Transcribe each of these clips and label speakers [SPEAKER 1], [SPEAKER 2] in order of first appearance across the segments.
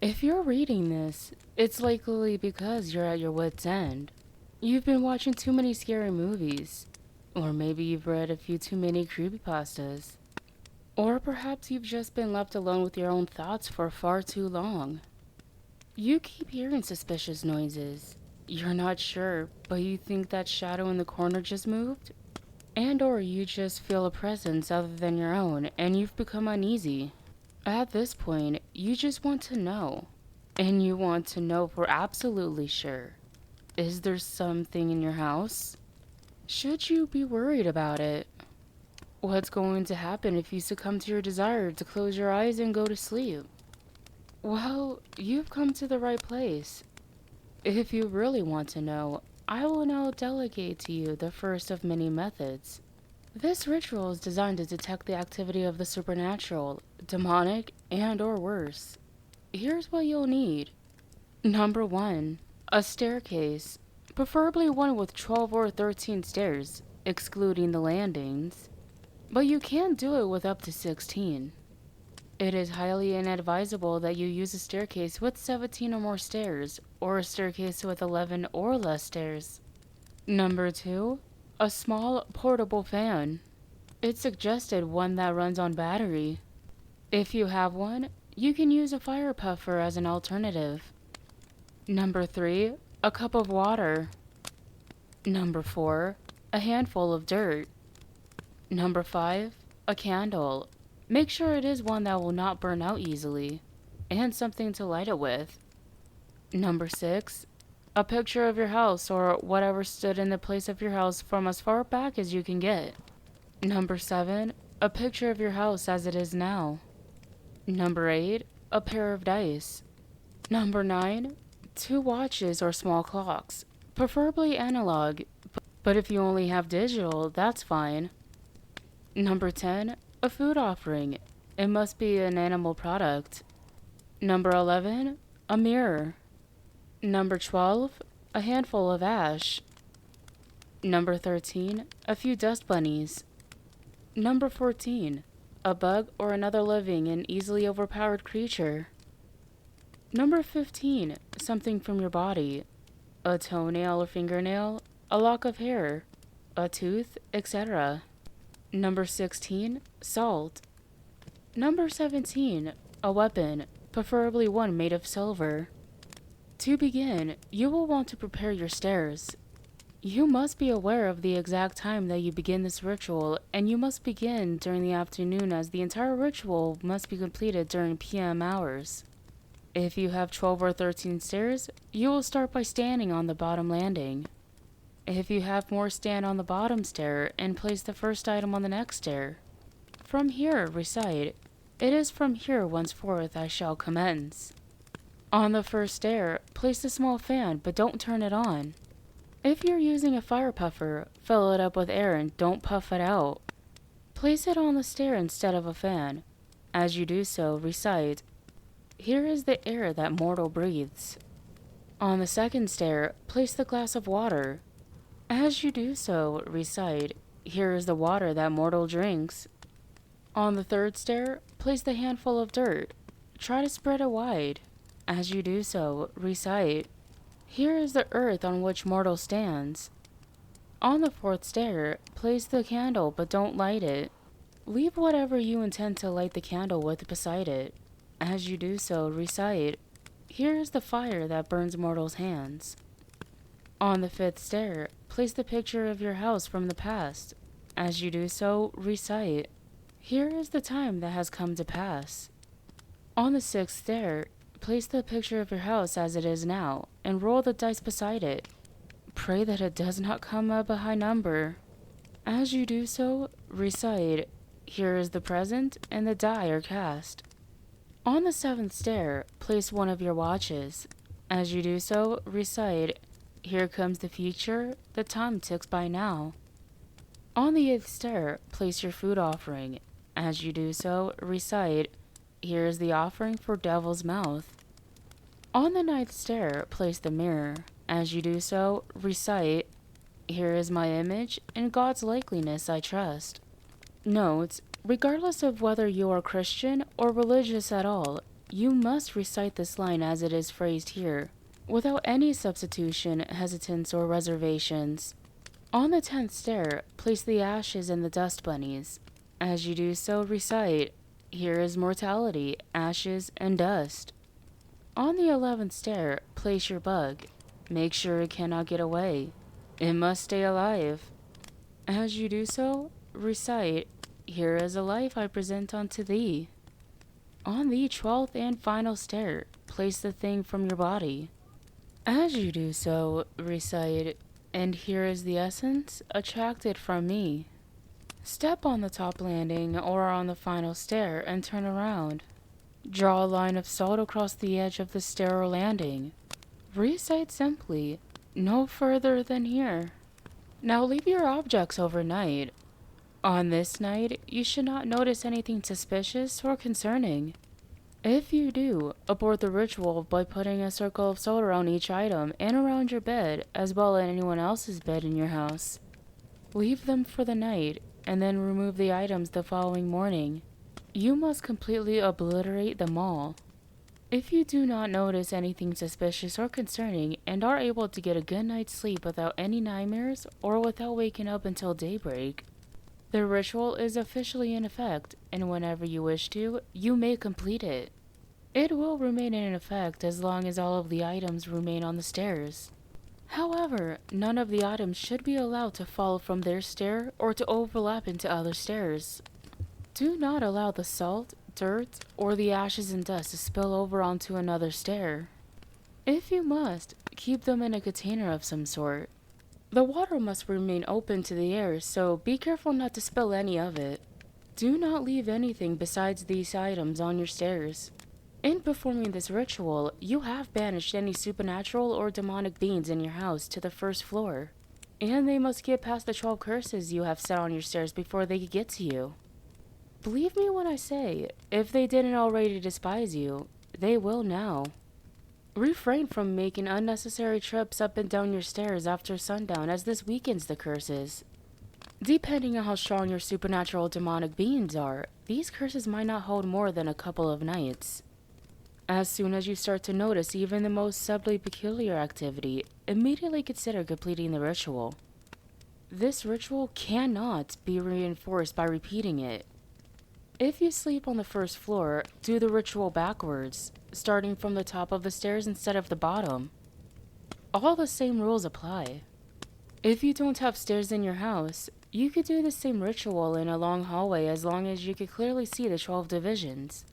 [SPEAKER 1] If you're reading this, it's likely because you're at your wit's end. You've been watching too many scary movies, or maybe you've read a few too many creepypastas, or perhaps you've just been left alone with your own thoughts for far too long. You keep hearing suspicious noises. You're not sure, but you think that shadow in the corner just moved? And or you just feel a presence other than your own and you've become uneasy. At this point, you just want to know. And you want to know for absolutely sure. Is there something in your house? Should you be worried about it? What's going to happen if you succumb to your desire to close your eyes and go to sleep? Well, you've come to the right place. If you really want to know, I will now delegate to you the first of many methods. This ritual is designed to detect the activity of the supernatural, demonic, and or worse. Here's what you'll need. Number 1. A staircase, preferably one with 12 or 13 stairs, excluding the landings. But you can do it with up to 16. It is highly inadvisable that you use a staircase with 17 or more stairs, or a staircase with 11 or less stairs. Number 2. A small portable fan. It's suggested one that runs on battery. If you have one, you can use a fire puffer as an alternative. Number 3. A cup of water. Number 4. A handful of dirt. Number 5. A candle. Make sure it is one that will not burn out easily, and something to light it with. Number 6. A picture of your house or whatever stood in the place of your house from as far back as you can get. Number 7. A picture of your house as it is now. Number 8. A pair of dice. Number 9. 2 watches or small clocks, preferably analog, but if you only have digital, that's fine. Number 10. A food offering. It must be an animal product. Number 11. A mirror. Number 12. A handful of ash. Number 13. A few dust bunnies. Number 14. A bug or another living and easily overpowered creature. Number 15. Something from your body. A toenail or fingernail, a lock of hair, a tooth, etc. Number 16. Salt. Number 17. A weapon, preferably one made of silver. To begin, you will want to prepare your stairs. You must be aware of the exact time that you begin this ritual, and you must begin during the afternoon as the entire ritual must be completed during PM hours. If you have 12 or 13 stairs, you will start by standing on the bottom landing. If you have more, stand on the bottom stair and place the first item on the next stair. From here, recite, "It is from here henceforth I shall commence." On the first stair, place the small fan, but don't turn it on. If you're using a fire puffer, fill it up with air and don't puff it out. Place it on the stair instead of a fan. As you do so, recite, "Here is the air that mortal breathes." On the second stair, place the glass of water. As you do so, recite, "Here is the water that mortal drinks." On the third stair, place the handful of dirt. Try to spread it wide. As you do so, recite, "Here is the earth on which mortal stands." On the fourth stair, place the candle but don't light it. Leave whatever you intend to light the candle with beside it. As you do so, recite, "Here is the fire that burns mortals' hands." On the fifth stair, place the picture of your house from the past. As you do so, recite, "Here is the time that has come to pass." On the sixth stair, place the picture of your house as it is now, and roll the dice beside it. Pray that it does not come up a high number. As you do so, recite, "Here is the present," and the die are cast. On the seventh stair, place one of your watches. As you do so, recite, "Here comes the future, the time ticks by now." On the eighth stair, place your food offering. As you do so, recite, "Here is the offering for devil's mouth." On the ninth stair, place the mirror. As you do so, recite, "Here is my image, in God's likeness I trust." Note, regardless of whether you are Christian or religious at all, you must recite this line as it is phrased here, without any substitution, hesitance, or reservations. On the 10th stair, place the ashes and the dust bunnies. As you do so, recite, "Here is mortality, ashes, and dust." On the 11th stair, place your bug. Make sure it cannot get away. It must stay alive. As you do so, recite, "Here is a life I present unto thee." On the 12th and final stair, place the thing from your body. As you do so, recite, "And here is the essence attracted from me." Step on the top landing or on the final stair and turn around. Draw a line of salt across the edge of the stair or landing. Recite simply, "No further than here." Now leave your objects overnight. On this night, you should not notice anything suspicious or concerning. If you do, abort the ritual by putting a circle of salt around each item and around your bed, as well as anyone else's bed in your house. Leave them for the night, and then remove the items the following morning. You must completely obliterate them all. If you do not notice anything suspicious or concerning and are able to get a good night's sleep without any nightmares or without waking up until daybreak, the ritual is officially in effect, and whenever you wish to, you may complete it. It will remain in effect as long as all of the items remain on the stairs. However, none of the items should be allowed to fall from their stair or to overlap into other stairs. Do not allow the salt, dirt, or the ashes and dust to spill over onto another stair. If you must, keep them in a container of some sort. The water must remain open to the air, so be careful not to spill any of it. Do not leave anything besides these items on your stairs. In performing this ritual, you have banished any supernatural or demonic beings in your house to the first floor, and they must get past the 12 curses you have set on your stairs before they can get to you. Believe me when I say, if they didn't already despise you, they will now. Refrain from making unnecessary trips up and down your stairs after sundown, as this weakens the curses. Depending on how strong your supernatural demonic beings are, these curses might not hold more than a couple of nights. As soon as you start to notice even the most subtly peculiar activity, immediately consider completing the ritual. This ritual cannot be reinforced by repeating it. If you sleep on the first floor, do the ritual backwards, starting from the top of the stairs instead of the bottom. All the same rules apply. If you don't have stairs in your house, you could do the same ritual in a long hallway as long as you could clearly see the 12 divisions.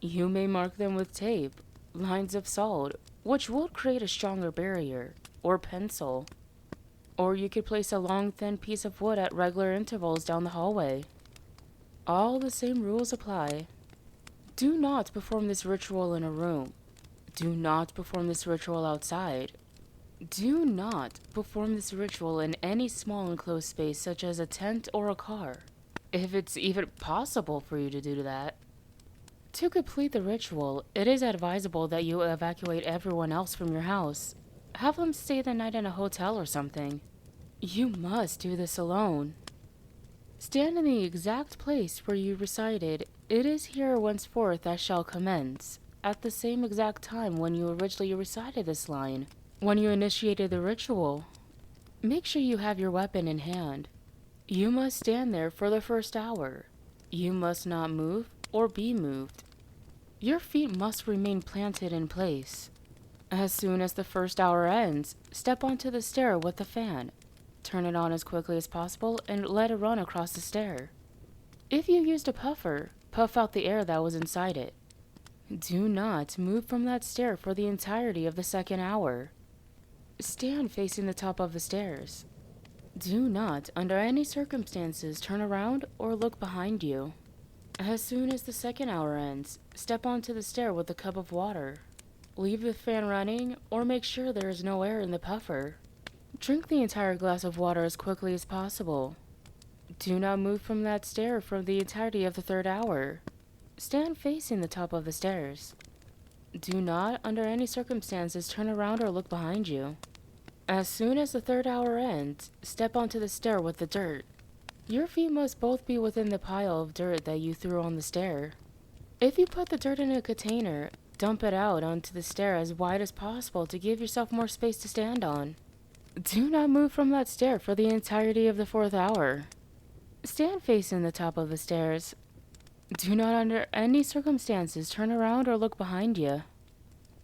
[SPEAKER 1] You may mark them with tape, lines of salt, which would create a stronger barrier, or pencil. Or you could place a long thin piece of wood at regular intervals down the hallway. All the same rules apply. Do not perform this ritual in a room. Do not perform this ritual outside. Do not perform this ritual in any small enclosed space such as a tent or a car, if it's even possible for you to do that. To complete the ritual, it is advisable that you evacuate everyone else from your house. Have them stay the night in a hotel or something. You must do this alone. Stand in the exact place where you recited, "It is here whenceforth I shall commence," at the same exact time when you originally recited this line, when you initiated the ritual. Make sure you have your weapon in hand. You must stand there for the first hour. You must not move or be moved. Your feet must remain planted in place. As soon as the first hour ends, step onto the stair with the fan. Turn it on as quickly as possible and let it run across the stair. If you used a puffer, puff out the air that was inside it. Do not move from that stair for the entirety of the second hour. Stand facing the top of the stairs. Do not, under any circumstances, turn around or look behind you. As soon as the second hour ends, step onto the stair with a cup of water. Leave the fan running or make sure there is no air in the puffer. Drink the entire glass of water as quickly as possible. Do not move from that stair for the entirety of the third hour. Stand facing the top of the stairs. Do not, under any circumstances, turn around or look behind you. As soon as the third hour ends, step onto the stair with the dirt. Your feet must both be within the pile of dirt that you threw on the stair. If you put the dirt in a container, dump it out onto the stair as wide as possible to give yourself more space to stand on. Do not move from that stair for the entirety of the 4th hour. Stand facing the top of the stairs. Do not under any circumstances turn around or look behind you.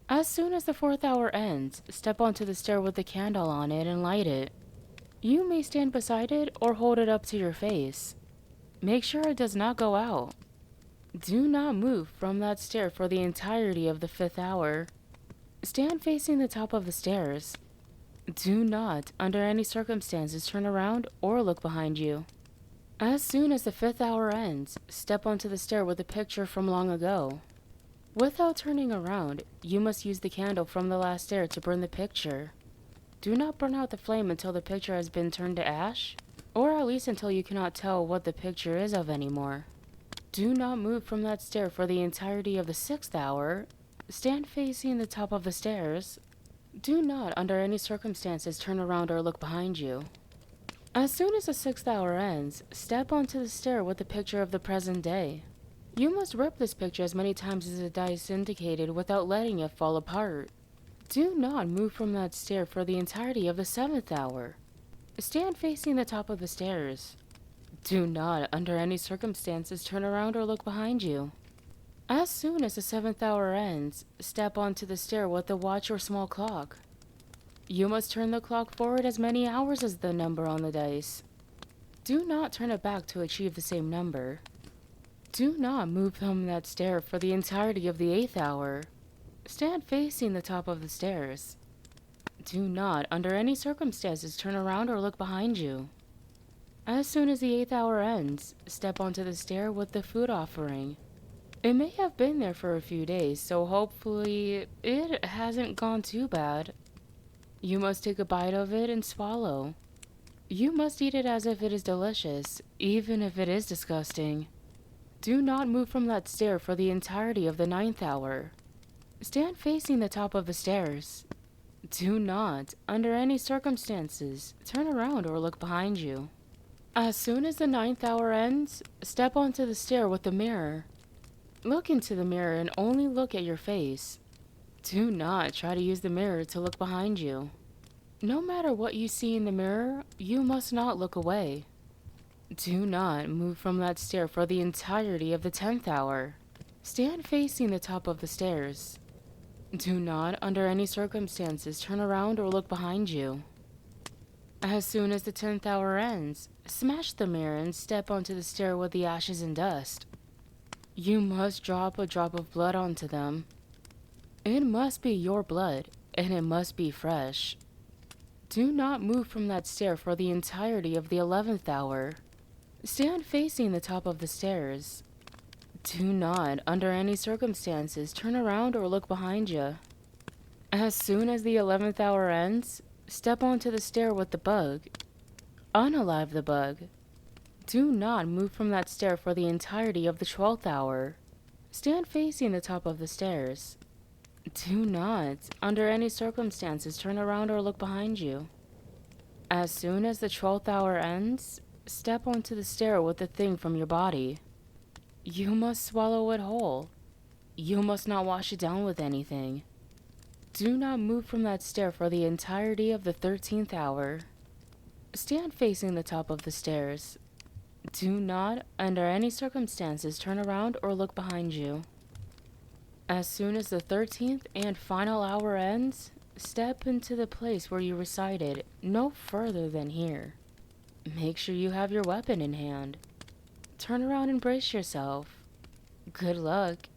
[SPEAKER 1] As soon as the 4th hour ends, step onto the stair with the candle on it and light it. You may stand beside it or hold it up to your face. Make sure it does not go out. Do not move from that stair for the entirety of the 5th hour. Stand facing the top of the stairs. Do not, under any circumstances, turn around or look behind you. As soon as the 5th hour ends, step onto the stair with a picture from long ago. Without turning around, you must use the candle from the last stair to burn the picture. Do not burn out the flame until the picture has been turned to ash, or at least until you cannot tell what the picture is of anymore. Do not move from that stair for the entirety of the 6th hour. Stand facing the top of the stairs. Do not, under any circumstances, turn around or look behind you. As soon as the 6th hour ends, step onto the stair with a picture of the present day. You must rip this picture as many times as the dice indicated without letting it fall apart. Do not move from that stair for the entirety of the 7th hour. Stand facing the top of the stairs. Do not, under any circumstances, turn around or look behind you. As soon as the 7th hour ends, step onto the stair with a watch or small clock. You must turn the clock forward as many hours as the number on the dice. Do not turn it back to achieve the same number. Do not move from that stair for the entirety of the 8th hour. Stand facing the top of the stairs. Do not, under any circumstances, turn around or look behind you. As soon as the 8th hour ends, step onto the stair with the food offering. It may have been there for a few days, so hopefully it hasn't gone too bad. You must take a bite of it and swallow. You must eat it as if it is delicious, even if it is disgusting. Do not move from that stair for the entirety of the 9th hour. Stand facing the top of the stairs. Do not, under any circumstances, turn around or look behind you. As soon as the 9th hour ends, step onto the stair with the mirror. Look into the mirror and only look at your face. Do not try to use the mirror to look behind you. No matter what you see in the mirror, you must not look away. Do not move from that stair for the entirety of the 10th hour. Stand facing the top of the stairs. Do not, under any circumstances, turn around or look behind you. As soon as the 10th hour ends, smash the mirror and step onto the stair with the ashes and dust. You must drop a drop of blood onto them. It must be your blood, and it must be fresh. Do not move from that stair for the entirety of the 11th hour. Stand facing the top of the stairs. Do not, under any circumstances, turn around or look behind you. As soon as the 11th hour ends, step onto the stair with the bug. Unalive the bug. Do not move from that stair for the entirety of the 12th hour. Stand facing the top of the stairs. Do not, under any circumstances, turn around or look behind you. As soon as the 12th hour ends, step onto the stair with the thing from your body. You must swallow it whole. You must not wash it down with anything. Do not move from that stair for the entirety of the 13th hour. Stand facing the top of the stairs. Do not, under any circumstances, turn around or look behind you. As soon as the 13th and final hour ends, step into the place where you recited, no further than here. Make sure you have your weapon in hand. Turn around and brace yourself. Good luck.